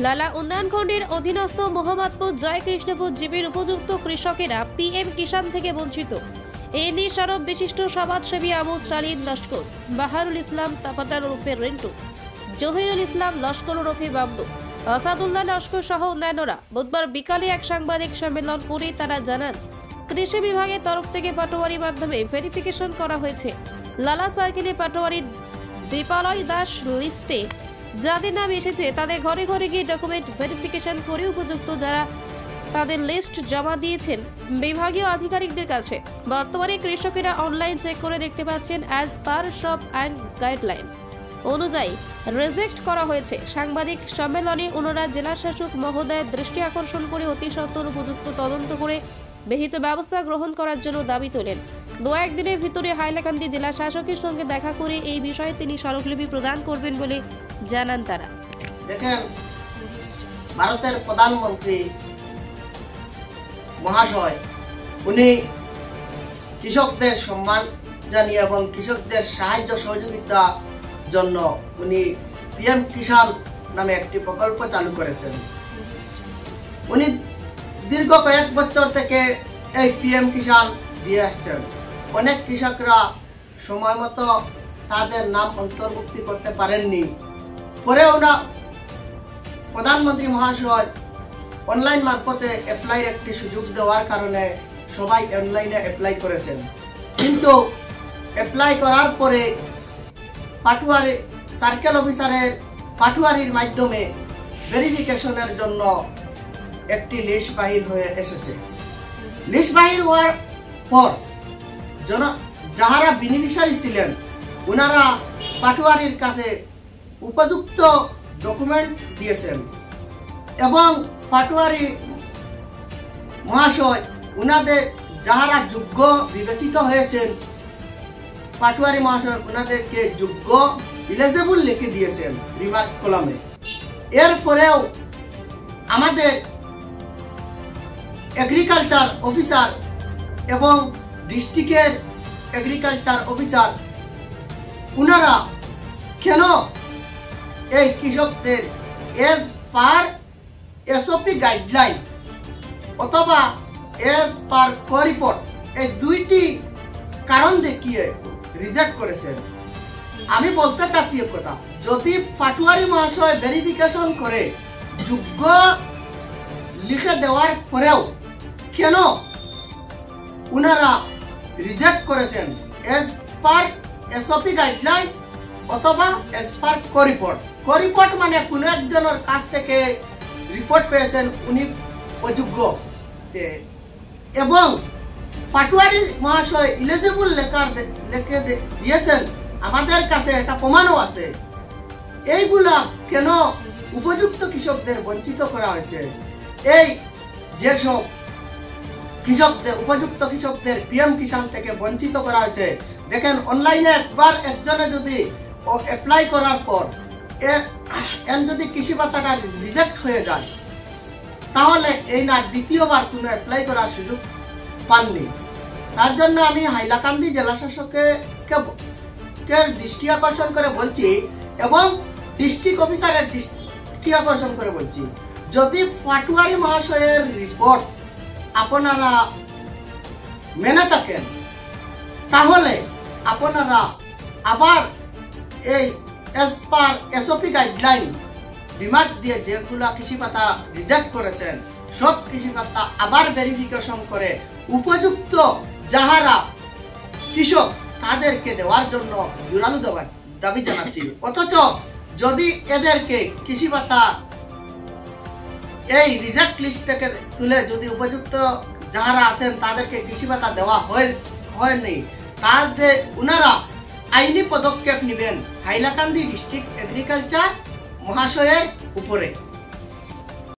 লালা উন্নয়ন খণ্ডের অধীনস্থ মোহাম্মদপুর জয়কৃষ্ণপুর জীবের উপযুক্ত কৃষকেরা পিএম কিষাণ থেকে বঞ্চিত। এ নিয়ে সরব বিশিষ্ট সমাজসেবী আবু সালিম লস্কর, বাহারুল ইসলাম তাপাতার ওরফে রেন্টু, জহিরুল ইসলাম লস্কর ওরফে বাবলু, আসাদুল্লাহ লস্কর সহ অন্যান্যরা বুধবার বিকালে এক সাংবাদিক সম্মেলন করে তারা জানান, কৃষি বিভাগের তরফ থেকে পাটোয়ারির মাধ্যমে ভেরিফিকেশন করা হয়েছে। লালা সার্কেলে পাটোয়ারি দীপালয় দাস লিস্টে যাদের নাম এসেছে তাদের ঘরে ঘরে গিয়ে ডকুমেন্ট ভেরিফিকেশন করে উপযুক্ত যারা তাদের লিস্ট জমা দিয়েছেন বিভাগীয় আধিকারিকদের কাছে। বর্তমানে কৃষকেরা অনলাইন চেক করে দেখতে পাচ্ছেন অ্যাজ পার সব অ্যান্ড গাইডলাইন অনুযায়ী রিজেক্ট করা হয়েছে। সাংবাদিক সম্মেলনে ওনারা জেলা শাসক মহোদয়ের দৃষ্টি আকর্ষণ করে অতি সত্বর উপযুক্ত তদন্ত করে বিহিত ব্যবস্থা গ্রহণ করার জন্য দাবি তোলেন। দু একদিনের ভিতরে হাইলাকান্দি জেলা শাসকের সঙ্গে দেখা করে এই বিষয়ে তিনি স্মারকলিপি প্রদান করবেন বলে জানান তারা। দেখেন, ভারতের প্রধানমন্ত্রী মহাশয় উনি কৃষকদের সম্মান জানিয়ে এবং কৃষকদের সাহায্য সহযোগিতার জন্য উনি পিএম কিষাণ নামে একটি প্রকল্প চালু করেছেন। উনি দীর্ঘ কয়েক বছর থেকে এই পিএম কিষাণ দিয়ে আসছেন। অনেক কৃষকরা সময় মতো তাদের নাম অন্তর্ভুক্তি করতে পারেননি। পরে প্রধানমন্ত্রী মহাশয় অনলাইন মারফতে অ্যাপ্লাইয়ের একটি সুযোগ দেওয়ার কারণে সবাই অনলাইনে অ্যাপ্লাই করেছেন। কিন্তু অ্যাপ্লাই করার পরে পাটোয়ারি সার্কেল অফিসারের পাটোয়ারির মাধ্যমে ভেরিফিকেশনের জন্য একটি লিস্ট বাহির হয়ে এসেছে। লিস্ট বাহির হওয়ার পর যাহারা বেনিফিশিয়ারি ছিলেন ওনারা পাটোয়ারির কাছে উপযুক্ত ডকুমেন্ট দিয়েছেন এবং পাটোয়ারি মহাশয় ওনাদের যাহারা যোগ্য বিবেচিত হয়েছেন পাটোয়ারি মহাশয় ওনাদেরকে যোগ্য এলিজিবল লিখে দিয়েছেন রিমার্ক কলামে। এরপরেও আমাদের এগ্রিকালচার অফিসার এবং ডিস্ট্রিক্টের এগ্রিকালচার অফিসার ওনারা কেন এই কৃষকদের এজ পার এসওপি গাইডলাইন অথবা এজ পার রিপোর্ট এই দুইটি কারণ দেখিয়ে রিজেক্ট করেছেন। আমি বলতে চাচ্ছি এক কথা, যদি পাটোয়ারি মহাশয় ভেরিফিকেশন করে যোগ্য লিখে দেওয়ার পরেও কেন ওনারা রিজেক্ট করেছেন এজ পার এসওপি গাইডলাইন অথবা এজ পার রিপোর্ট। রিপোর্ট মানে কোনো একজনের কাছ থেকে রিপোর্ট পেয়েছেন উনি অযোগ্য এবং পাটোয়ারি মহাশয় এলিজিবল লিখে দিয়েছেন, আমাদের কাছে একটা প্রমাণও আছে। এইগুলা কেন উপযুক্ত কৃষকদের বঞ্চিত করা হয়েছে? এই যেসব কৃষকদের উপযুক্ত কৃষকদের পিএম কিষাণ থেকে বঞ্চিত করা হয়েছে, দেখেন অনলাইনে একবার একজনে যদি অ্যাপ্লাই করার পর যদি কৃষি ভাতাটা রিজেক্ট হয়ে যায় তাহলে এই না দ্বিতীয়বার কোনো অ্যাপ্লাই করার সুযোগ পাননি। তার জন্য আমি হাইলাকান্দি জেলা শাসকের দৃষ্টি আকর্ষণ করে বলছি এবং ডিস্ট্রিক্ট অফিসারের দৃষ্টি আকর্ষণ করে বলছি, যদি পাটোয়ারি মহাশয়ের রিপোর্ট আপনারা মেনে থাকেন তাহলে আপনারা আবার এই এজ পার এসওপি গাইডলাইন রিমার্ক দিয়ে যেগুলো কৃষি ভাতা রিজেক্ট করেছেন সব কৃষি ভাতা আবার ভেরিফিকেশন করে উপযুক্ত যাহারা কৃষক তাদেরকে দেওয়ার জন্য জোরালো দাবি জানাচ্ছি। অথচ যদি এদেরকে কৃষি ভাতা এই রিজেক্ট লিস্ট থেকে তুলে যদি উপযুক্ত যাহারা আছেন তাদেরকে কৃষি ভাতা দেওয়া হয়নি, তাহলে ওনারা আইনি পদক্ষেপ নেবেন হাইলাকান্দি ডিস্ট্রিক্ট এগ্রিকালচার মহাশয়ের উপরে।